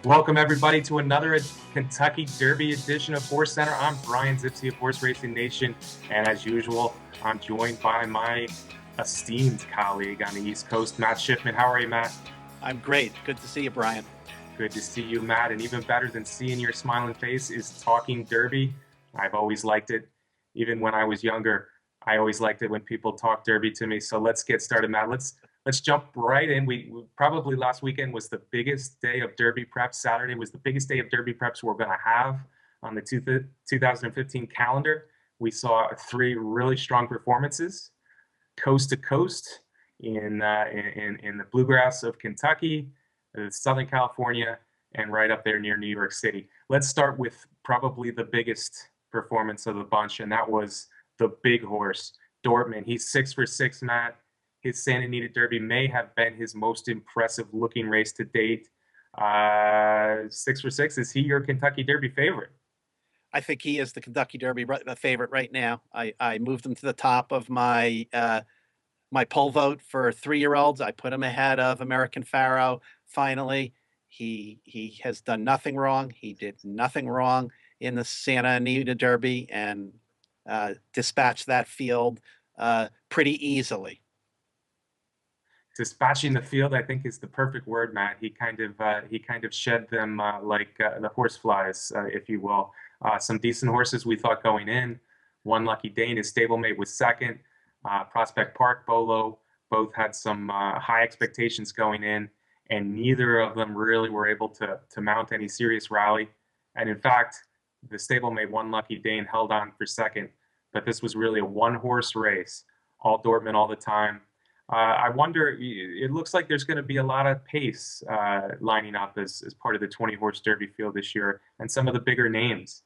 Welcome, everybody, to another Kentucky Derby edition of HorseCenter. I'm Brian Zipse of Horse Racing Nation, and as usual, I'm joined by my esteemed colleague on the East Coast, Matt Shifman. How are you, Matt? I'm great. Good to see you, Brian. Good to see you, Matt. And even better than seeing your smiling face is talking Derby. I've always liked it. Even when I was younger, I always liked it when people talk Derby to me. So let's get started, Matt. Let's jump right in. We probably last weekend was the biggest day of Derby preps. Saturday was the biggest day of Derby preps we're going to have on the 2015 calendar. We saw three really strong performances, coast to coast in the Bluegrass of Kentucky, Southern California, and right up there near New York City. Let's start with probably the biggest performance of the bunch, and that was the big horse, Dortmund. He's 6 for 6, Matt. His Santa Anita Derby may have been his most impressive looking race to date. 6 for 6. Is he your Kentucky Derby favorite? I think he is the Kentucky Derby favorite right now. I moved him to the top of my my poll vote for 3-year-olds. I put him ahead of American Pharaoh. Finally, he has done nothing wrong. He did nothing wrong in the Santa Anita Derby and dispatched that field pretty easily. Dispatching the field, I think, is the perfect word, Matt. He kind of shed them like the horse flies, if you will. Some decent horses we thought going in. One Lucky Dane, his stablemate was second. Prospect Park, Bolo, both had some high expectations going in, and neither of them really were able to mount any serious rally. And in fact, the stablemate One Lucky Dane held on for second, but this was really a one-horse race, all Dortmund all the time. I wonder, it looks like there's going to be a lot of pace lining up as part of the 20-horse Derby field this year, and some of the bigger names.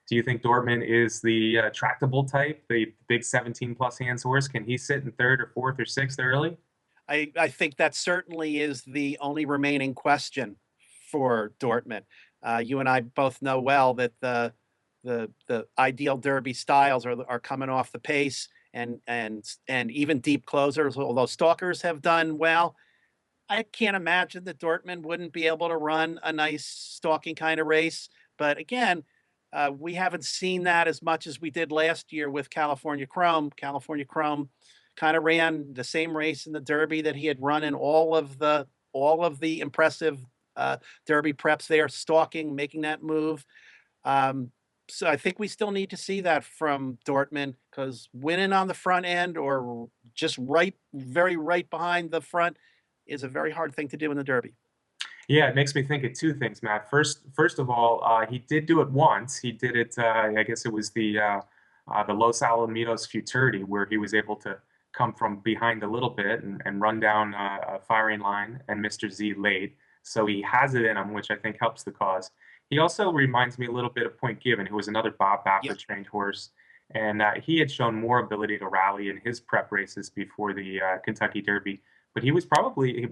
Do you think Dortmund is the tractable type, the big 17-plus hands horse? Can he sit in third or fourth or sixth early? I think that certainly is the only remaining question for Dortmund. You and I both know well that the ideal Derby styles are coming off the pace. And even deep closers, although stalkers have done well, I can't imagine that Dortmund wouldn't be able to run a nice stalking kind of race. But again, we haven't seen that as much as we did last year with California Chrome. California Chrome kind of ran the same race in the Derby that he had run in all of the impressive Derby preps there, stalking, making that move. So I think we still need to see that from Dortmund, because winning on the front end or just very right behind the front is a very hard thing to do in the Derby. Yeah, it makes me think of two things, Matt. First of all, he did do it once. He did it. I guess it was the Los Alamitos Futurity, where he was able to come from behind a little bit and run down a firing line, and Mr. Z late. So he has it in him, which I think helps the cause. He also reminds me a little bit of Point Given, who was another Bob Baffert trained horse. And he had shown more ability to rally in his prep races before the Kentucky Derby. But he was probably a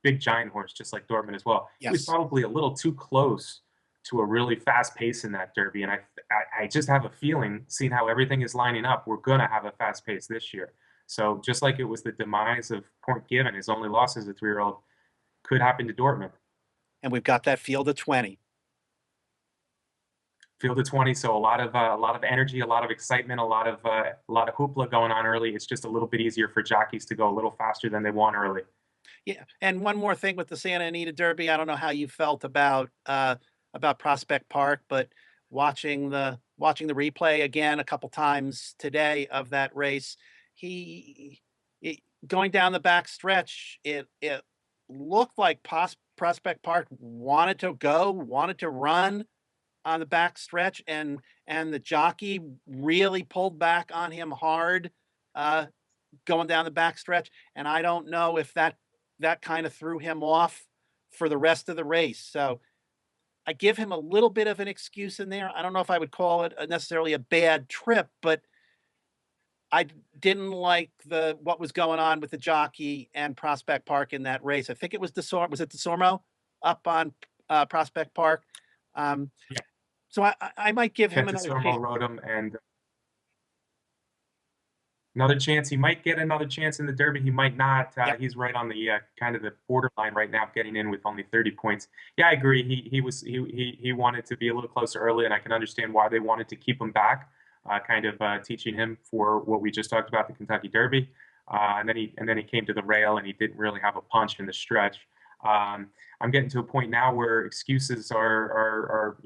big giant horse, just like Dortmund as well. Yes. He was probably a little too close to a really fast pace in that Derby. And I just have a feeling, seeing how everything is lining up, we're going to have a fast pace this year. So just like it was the demise of Point Given, his only loss as a 3-year-old, could happen to Dortmund. And we've got that field of 20. Field of 20, so a lot of energy, a lot of excitement, a lot of hoopla going on early. It's just a little bit easier for jockeys to go a little faster than they want early. Yeah, and one more thing with the Santa Anita Derby, I don't know how you felt about Prospect Park, but watching the replay again a couple times today of that race, going down the back stretch, it looked like Prospect Park wanted to run on the back stretch, and the jockey really pulled back on him hard going down the back stretch. And I don't know if that kind of threw him off for the rest of the race. So I give him a little bit of an excuse in there. I don't know if I would call it necessarily a bad trip, but I didn't like what was going on with the jockey and Prospect Park in that race. I think it was was it DeSormo up on Prospect Park? Yeah. So I might give him another Sormo chance. rode him, and another chance. He might get another chance in the Derby. He might not. Yep. He's right on the kind of the borderline right now, getting in with only 30 points. Yeah, I agree. He wanted to be a little closer early, and I can understand why they wanted to keep him back, kind of teaching him for what we just talked about, the Kentucky Derby. And then he came to the rail, and he didn't really have a punch in the stretch. I'm getting to a point now where excuses are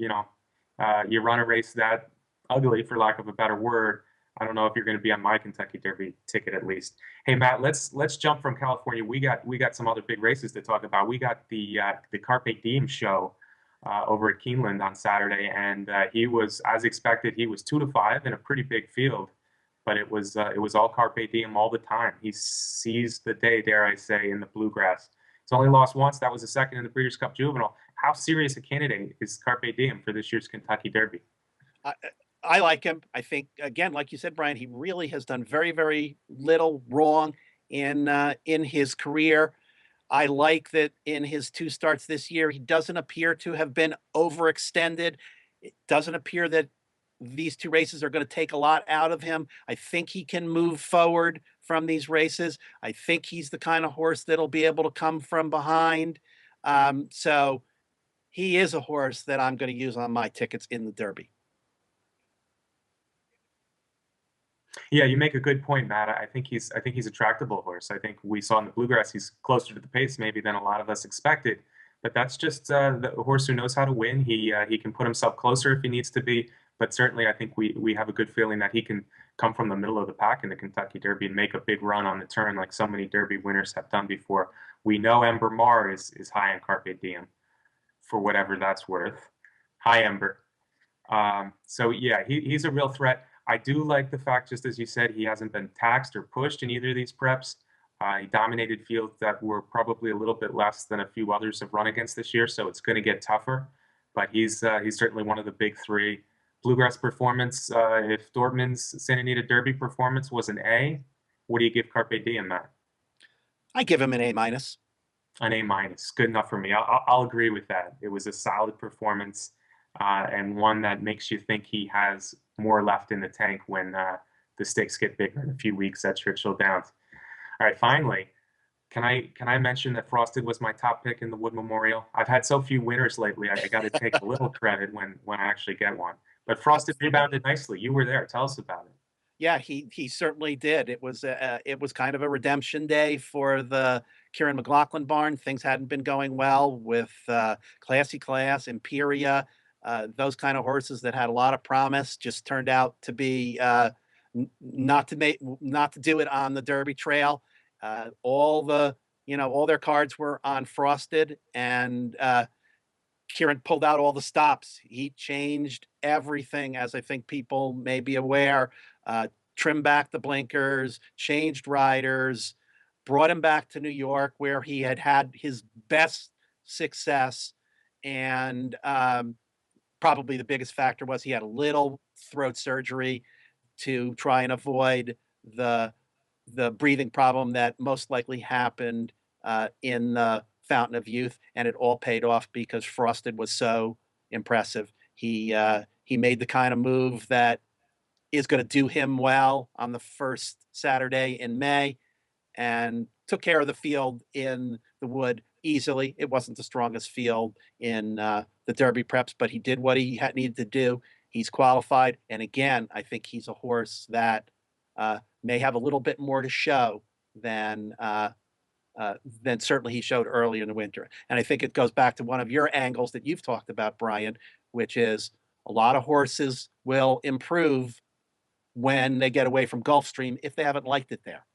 you run a race that ugly, for lack of a better word. I don't know if you're going to be on my Kentucky Derby ticket at least. Hey Matt, let's jump from California. We got some other big races to talk about. We got the Carpe Diem show over at Keeneland on Saturday, and he was, as expected, he was 2 to 5 in a pretty big field, but it was all Carpe Diem all the time. He seized the day, dare I say, in the Bluegrass. He's only lost once. That was the second in the Breeders' Cup Juvenile. How serious a candidate is Carpe Diem for this year's Kentucky Derby? I, I like him. I think, again, like you said, Brian, he really has done very, very little wrong in his career. I like that in his two starts this year, he doesn't appear to have been overextended. It doesn't appear that these two races are going to take a lot out of him. I think he can move forward from these races. I think he's the kind of horse that'll be able to come from behind. So he is a horse that I'm going to use on my tickets in the Derby. Yeah, you make a good point, Matt. I think he's a tractable horse. I think we saw in the Bluegrass he's closer to the pace maybe than a lot of us expected. But that's just the horse who knows how to win. He can put himself closer if he needs to be. But certainly, I think we have a good feeling that he can come from the middle of the pack in the Kentucky Derby and make a big run on the turn like so many Derby winners have done before. We know Ember Mar is high on Carpe Diem for whatever that's worth. Hi, Ember. So yeah, he's a real threat. I do like the fact, just as you said, he hasn't been taxed or pushed in either of these preps. He dominated fields that were probably a little bit less than a few others have run against this year, so it's going to get tougher. But he's certainly one of the big three. Bluegrass performance. If Dortmund's Santa Anita Derby performance was an A, what do you give Carpe Diem, Matt? I give him an A minus. An A minus, good enough for me. I'll agree with that. It was a solid performance, and one that makes you think he has more left in the tank when the stakes get bigger in a few weeks at Churchill Downs. All right, finally, can I mention that Frosted was my top pick in the Wood Memorial? I've had so few winners lately. I got to take a little credit when I actually get one. But Frosted rebounded nicely. You were there. Tell us about it. Yeah, he certainly did. It was kind of a redemption day for the Kieran McLaughlin barn. Things hadn't been going well with Classy Class, Imperia, those kind of horses that had a lot of promise just turned out to be not to do it on the Derby Trail. All all their cards were on Frosted, and Kieran pulled out all the stops. He changed everything, as I think people may be aware. Trimmed back the blinkers, changed riders, brought him back to New York, where he had had his best success. And probably the biggest factor was he had a little throat surgery to try and avoid the breathing problem that most likely happened in the Fountain of Youth, and it all paid off because Frosted was so impressive. He made the kind of move that is going to do him well on the first Saturday in May, and took care of the field in the Wood easily. It wasn't the strongest field in the Derby preps, but he did what he had needed to do. He's qualified, and again, I think he's a horse that may have a little bit more to show than certainly he showed early in the winter. And I think it goes back to one of your angles that you've talked about, Brian, which is a lot of horses will improve when they get away from Gulfstream if they haven't liked it there.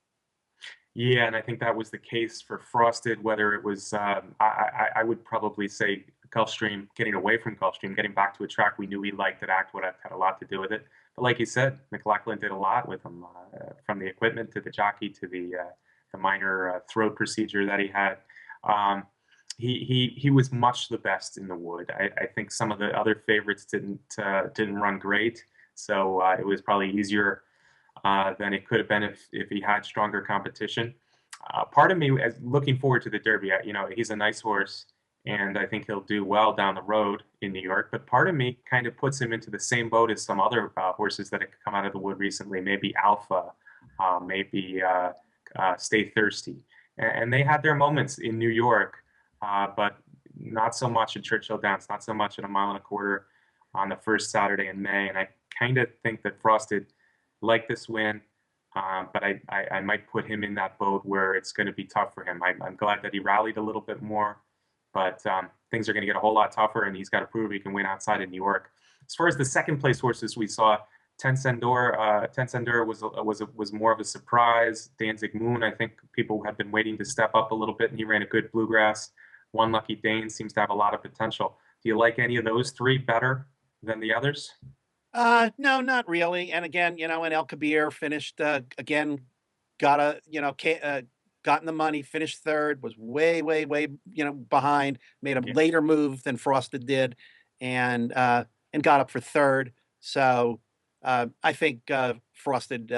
Yeah, and I think that was the case for Frosted. Whether it was, I would probably say Gulfstream, getting away from Gulfstream, getting back to a track we knew he liked, that Act would have had a lot to do with it. But like you said, McLaughlin did a lot with him, from the equipment to the jockey to the minor throat procedure that he had. He was much the best in the Wood. I think some of the other favorites didn't run great, so it was probably easier than it could have been if he had stronger competition. Part of me is looking forward to the Derby. He's a nice horse. and I think he'll do well down the road in New York. But part of me kind of puts him into the same boat as some other horses that have come out of the wood recently, maybe Alpha, maybe Stay Thirsty. And they had their moments in New York, but not so much at Churchill Downs, not so much at a mile and a quarter on the first Saturday in May. And I kind of think that Frosted liked this win. But I might put him in that boat where it's going to be tough for him. I'm glad that he rallied a little bit more, but things are going to get a whole lot tougher, and he's got to prove he can win outside of New York. As far as the second place horses we saw, Ten Sendor was more of a surprise. Danzig Moon, I think people had been waiting to step up a little bit, and he ran a good Bluegrass. One Lucky Dane seems to have a lot of potential. Do you like any of those three better than the others? No, not really. And again, and El Kabir finished again, got a, gotten the money, finished third, was way, way, way, behind, made a Yeah. later move than Frosted did, and got up for third. So I think Frosted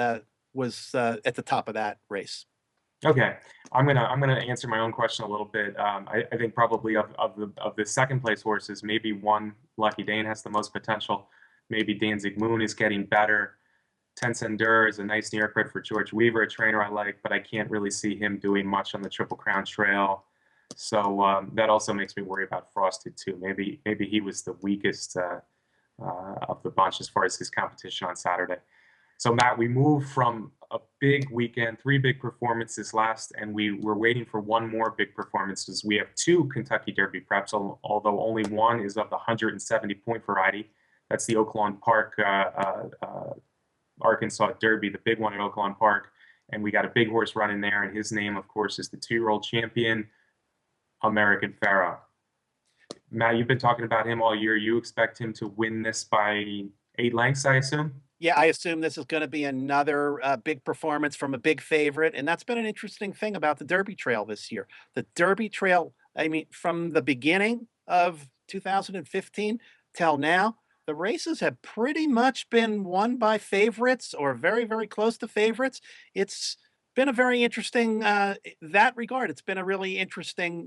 was at the top of that race. Okay, I'm gonna answer my own question a little bit. I think probably of the second place horses, maybe one Lucky Dane has the most potential. Maybe Danzig Moon is getting better. Tensendur is a nice New York bred for George Weaver, a trainer I like, but I can't really see him doing much on the Triple Crown Trail. So that also makes me worry about Frosted too. Maybe he was the weakest of the bunch as far as his competition on Saturday. So Matt, we moved from a big weekend, three big performances last, and we were waiting for one more big performance. As we have two Kentucky Derby preps, although only one is of the 170-point variety. That's the Oaklawn Park Arkansas Derby, the big one at Oaklawn Park. And we got a big horse running there, and his name, of course, is the 2-year-old champion, American Pharoah. Matt, you've been talking about him all year. You expect him to win this by 8 lengths, I assume? Yeah, I assume this is going to be another big performance from a big favorite, and that's been an interesting thing about the Derby Trail this year. The Derby Trail, I mean, from the beginning of 2015 till now, the races have pretty much been won by favorites or very, very close to favorites. It's been a very interesting that regard. It's been a really interesting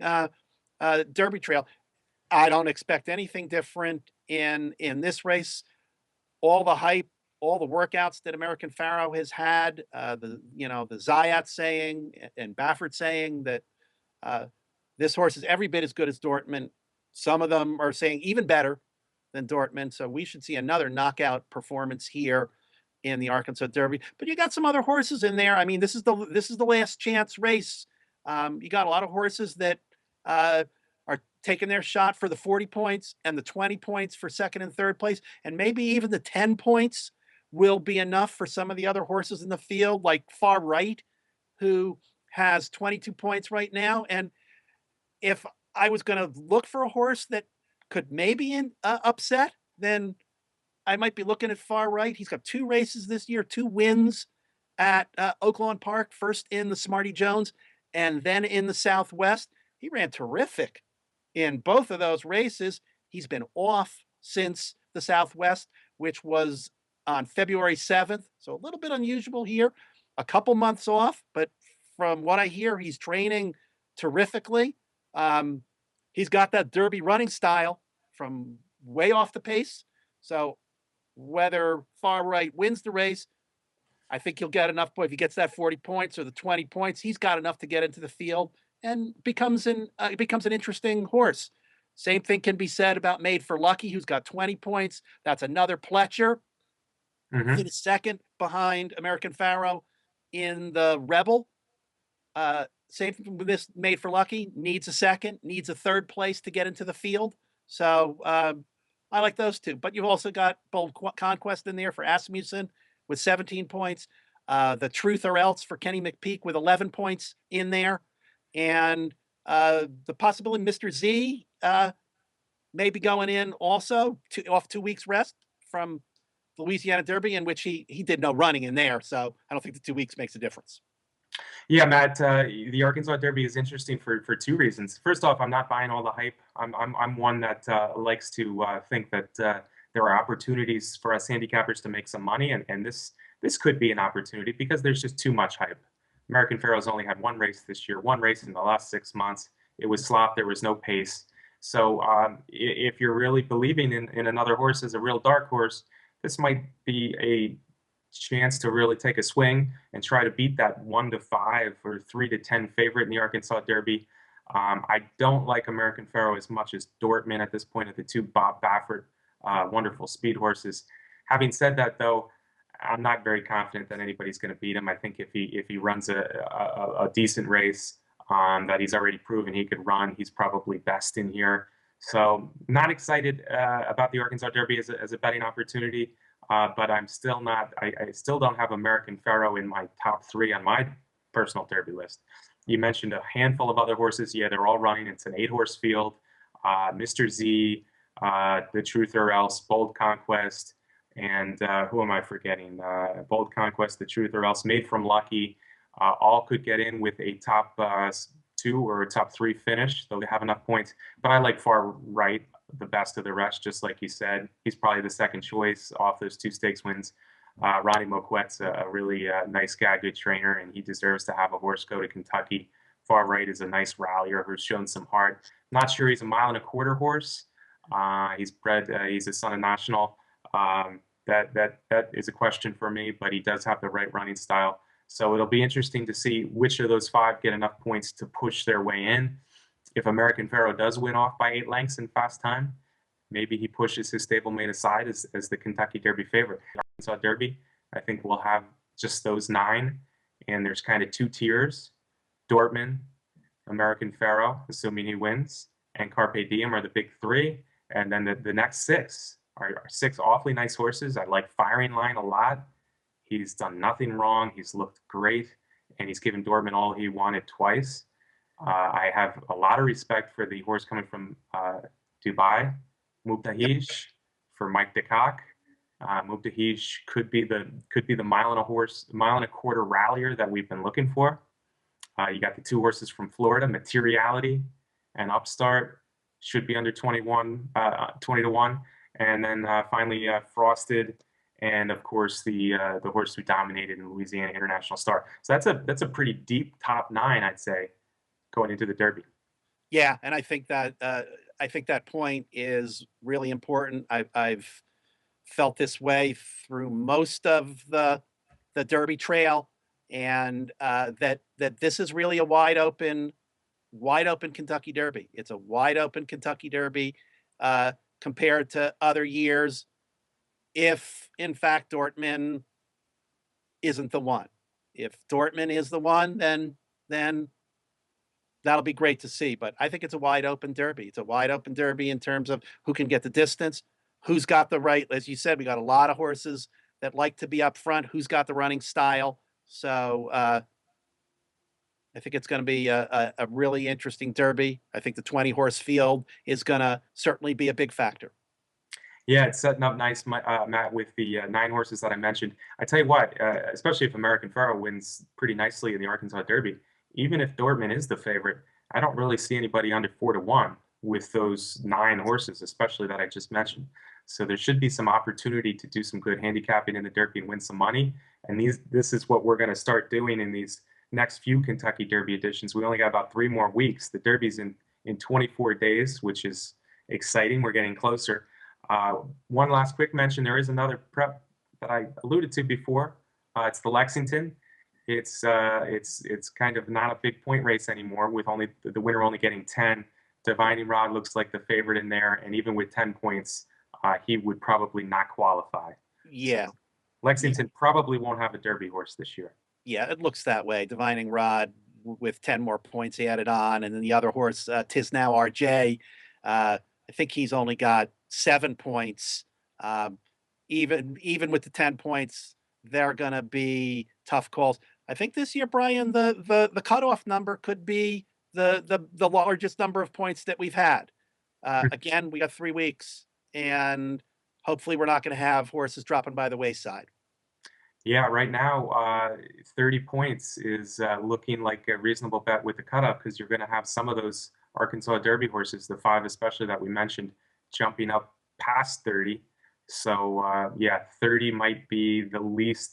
Derby Trail. I don't expect anything different in this race. All the hype, all the workouts that American Pharoah has had, the Zayat saying and Baffert saying that uh, this horse is every bit as good as Dortmund. Some of them are saying even better than Dortmund. So we should see another knockout performance here in the Arkansas Derby. But you got some other horses in there. I mean, this is the last chance race. You got a lot of horses that are taking their shot for the 40 points and the 20 points for second and third place, and maybe even the 10 points will be enough for some of the other horses in the field, like Far Right, who has 22 points right now. And if I was going to look for a horse that could maybe upset, then I might be looking at Far Right. He's got 2 races this year, 2 wins at Oaklawn Park, first in the Smarty Jones and then in the Southwest. He ran terrific in both of those races. He's been off since the Southwest, which was on February 7th. So a little bit unusual here, a couple months off, but from what I hear, he's training terrifically. Um, he's got that Derby running style from way off the pace. So whether Far Right wins the race, I think he'll get enough. If he gets that 40 points or the 20 points, he's got enough to get into the field and becomes an interesting horse. Same thing can be said about Made for Lucky, who's got 20 points. That's another Pletcher. Mm-hmm. He's second behind American Pharoah in the Rebel. Same thing with this Made for Lucky. Needs a second, needs a third place to get into the field. So I like those two. But you've also got Bold Conquest in there for Asmussen with 17 points. The Truth or Else for Kenny McPeak with 11 points in there. And the possibility Mr. Z may be going in also off 2 weeks rest from the Louisiana Derby, in which he did no running in there. So I don't think the 2 weeks makes a difference. Yeah, Matt, the Arkansas Derby is interesting for two reasons. First off, I'm not buying all the hype. I'm one that likes to think that there are opportunities for us handicappers to make some money, and this could be an opportunity because there's just too much hype. American Pharoah's only had one race this year, one race in the last 6 months. It was slop. There was no pace. So if you're really believing in another horse as a real dark horse, this might be a chance to really take a swing and try to beat that 1-5 or 3-10 favorite in the Arkansas Derby. I don't like American Pharoah as much as Dortmund at this point, at the two Bob Baffert wonderful speed horses. Having said that, though, I'm not very confident that anybody's going to beat him. I think if he runs a decent race that he's already proven he could run, he's probably best in here. So not excited about the Arkansas Derby as a betting opportunity, but I'm still not. I still don't have American Pharoah in my top three on my personal Derby list. You mentioned a handful of other horses. Yeah, they're all running. It's an 8-horse field. Mr. Z, The Truth or Else, Bold Conquest, and who am I forgetting? Bold Conquest, The Truth or Else, Made from Lucky. All could get in with a top 2 or a top 3 finish, though they have enough points. But I like Far Right the best of the rest, just like you said. He's probably the second choice off those 2 stakes wins. Ronnie Moquet's a really nice guy, good trainer, and he deserves to have a horse go to Kentucky. Far Right is a nice rallier who's shown some heart. Not sure he's a 1.25 mile horse. He's bred. He's a son of National. That is a question for me, but he does have the right running style. So it'll be interesting to see which of those 5 get enough points to push their way in. If American Pharoah does win off by 8 lengths in fast time, maybe he pushes his stablemate aside as the Kentucky Derby favorite. Arkansas Derby, I think we'll have just those 9, and there's kind of 2 tiers. Dortmund, American Pharoah, assuming he wins, and Carpe Diem are the big 3, and then the next 6 are 6 awfully nice horses. I like Firing Line a lot. He's done nothing wrong. He's looked great, and he's given Dortmund all he wanted twice. I have a lot of respect for the horse coming from Dubai, Mubtahij, for Mike DeCock. Mubtahij could be the 1.25 mile rallier that we've been looking for. You got the 2 horses from Florida, Materiality and Upstart, should be under 20 to 1. And then finally Frosted, and of course the horse who dominated in Louisiana, International Star. So that's a pretty deep top 9, I'd say, going into the Derby. Yeah, and I think that point is really important. I've felt this way through most of the Derby Trail, and that this is really a wide open Kentucky Derby. It's a wide open Kentucky Derby compared to other years, if in fact Dortmund isn't the one. If Dortmund is the one, then that'll be great to see. But I think it's a wide open Derby. It's a wide open Derby in terms of who can get the distance, who's got the right, as you said, we got a lot of horses that like to be up front, who's got the running style. So I think it's going to be a really interesting Derby. I think the 20-horse field is going to certainly be a big factor. Yeah, it's setting up nice, Matt, with the 9 horses that I mentioned. I tell you what, especially if American Pharoah wins pretty nicely in the Arkansas Derby, even if Dortmund is the favorite, I don't really see anybody under 4 to 1 with those 9 horses, especially that I just mentioned. So there should be some opportunity to do some good handicapping in the Derby and win some money. And this is what we're going to start doing in these next few Kentucky Derby editions. We only got about 3 more weeks. The Derby's in 24 days, which is exciting. We're getting closer. One last quick mention, there is another prep that I alluded to before. It's the Lexington. It's kind of not a big point race anymore, with only the winner only getting 10. Divining Rod looks like the favorite in there, and even with 10 points, he would probably not qualify. Yeah. So Lexington probably won't have a Derby horse this year. Yeah, it looks that way. Divining Rod with 10 more points added on, and then the other horse, Tis Now RJ, I think he's only got 7 points. Even with the 10 points, they're going to be tough calls. I think this year, Brian, the cutoff number could be the largest number of points that we've had. Again, we got 3 weeks, and hopefully we're not going to have horses dropping by the wayside. Yeah, right now, 30 points is looking like a reasonable bet with the cutoff, because you're going to have some of those Arkansas Derby horses, the 5 especially that we mentioned, jumping up past 30. So yeah, 30 might be the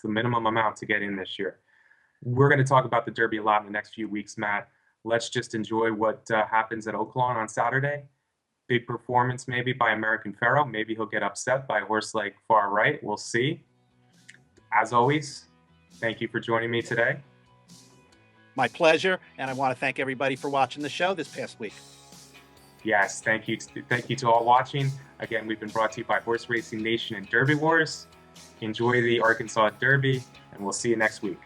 minimum amount to get in this year. We're going to talk about the Derby a lot in the next few weeks, Matt. Let's just enjoy what happens at Oaklawn on Saturday. big performance maybe by American Pharoah. Maybe he'll get upset by a horse like Far Right. We'll see. As always, thank you for joining me today. My pleasure, and I want to thank everybody for watching the show this past week. Yes, thank you to all watching. Again, we've been brought to you by Horse Racing Nation and Derby Wars. Enjoy the Arkansas Derby, and we'll see you next week.